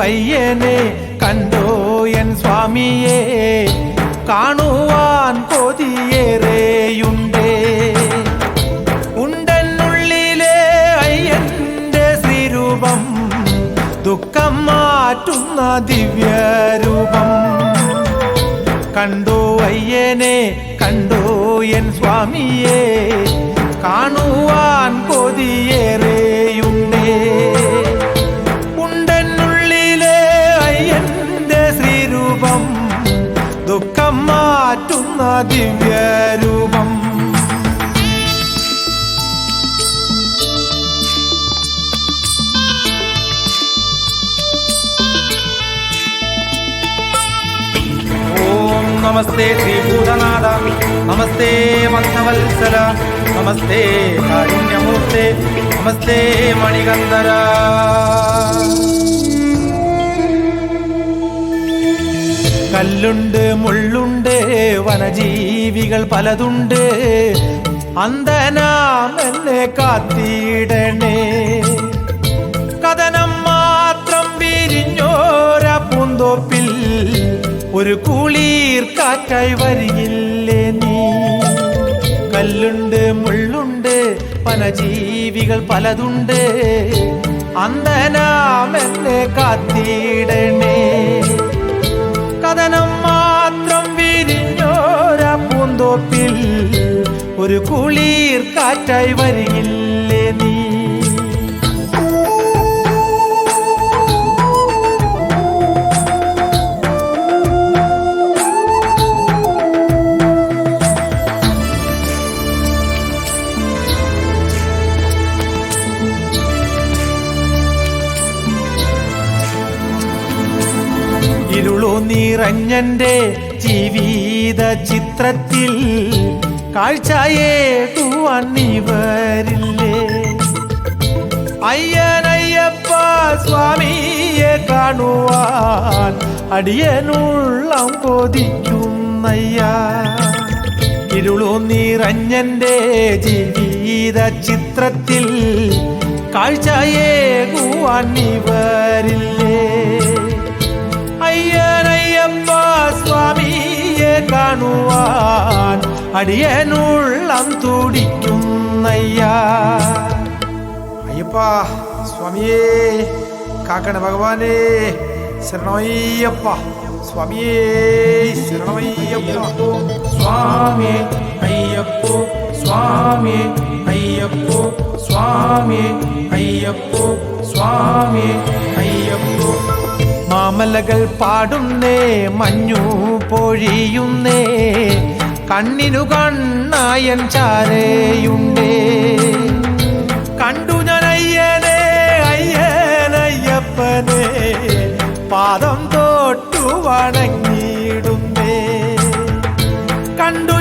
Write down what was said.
അയ്യനെ കണ്ടോ എൻ സ്വാമിയെ കാണുവാൻ കൊതിയേറെയുണ്ടേ. ഉണ്ടെന്നുള്ളിലെ അയ്യന്റെ ശ്രീരൂപം ദുഃഖം മാറ്റുന്ന ദിവ്യരൂപം. കണ്ടോ അയ്യനെ കണ്ടോ എൻ സ്വാമിയെ കാണുവാൻ കൊതിയേറെയുണ്ടേ. ഉണ്ടെന്നുള്ളിലെ അയ്യന്റെ ശ്രീരൂപം ദുഃഖം മാറ്റുന്ന ദിവ്യരൂപം. നമസ്തേ ശ്രീഭൂതനാഥ, നമസ്തേ മന്ദവത്സല, നമസ്തേ കാരുണ്യമൂർത്തേ, നമസ്തേ മണികന്ധര. കല്ലുണ്ട് മുള്ളുണ്ട് വനജീവികൾ പലതുണ്ട്, അന്ധനാം എന്നെ കാത്തിടണേ. കഥനം മാത്രം വിരിഞ്ഞോര പൂന്തോപ്പിൽ ഒരു കുളിർ കാറ്റായി വരികില്ലേ നീ. കല്ലുണ്ട് മുള്ളുണ്ട് വനജീവികൾ പലതുണ്ട്, അന്ധനാം എന്നെ കാത്തിടണേ. കഥനം മാത്രം വിരിഞ്ഞോര പൂന്തോപ്പിൽ ഒരു കുളിർ കാറ്റായി വരികില്ലേ നീ. ഇരുളു നിറഞ്ഞന്റെ ജീവിത ചിത്രത്തിൽ കാഴ്ചയേകുവാൻ നീ വരില്ലേ. അയ്യനയ്യപ്പ സ്വാമിയെ കാണുവാൻ അടിയനുള്ളം കൊതിക്കുന്നയ്യ. ഇരുളു നിറഞ്ഞന്റെ ജീവിത ചിത്രത്തിൽ കാഴ്ചയേകുവാൻ നീ വരില്ലേ. അയ്യനയ്യപ്പ സ്വാമിയെ കാണുവാൻ അടിയനുള്ളം തുടിക്കുന്നയ്യ. അയ്യപ്പ സ്വാമിയേ, കാക്കണ ഭഗവാനേ ശരണമയ്യപ്പ. സ്വാമിയേ ശരണമയ്യപ്പ. സ്വാമിയേ അയ്യപ്പോ, സ്വാമിയേ അയ്യപ്പോ, സ്വാമിയേ അയ്യപ്പോ, സ്വാമിയേ അയ്യപ്പോ. മാമലകൾ പാടുന്നേ, മഞ്ഞു പൊഴിയുന്നേ, കണ്ണിനു കണ്ണായൻ ചാരയുണ്ടേ. കണ്ടു ഞാൻ അയ്യനെ അയ്യനയ്യപ്പനെ പാദം തൊട്ടു വണങ്ങിയിടുന്നേ. കണ്ടു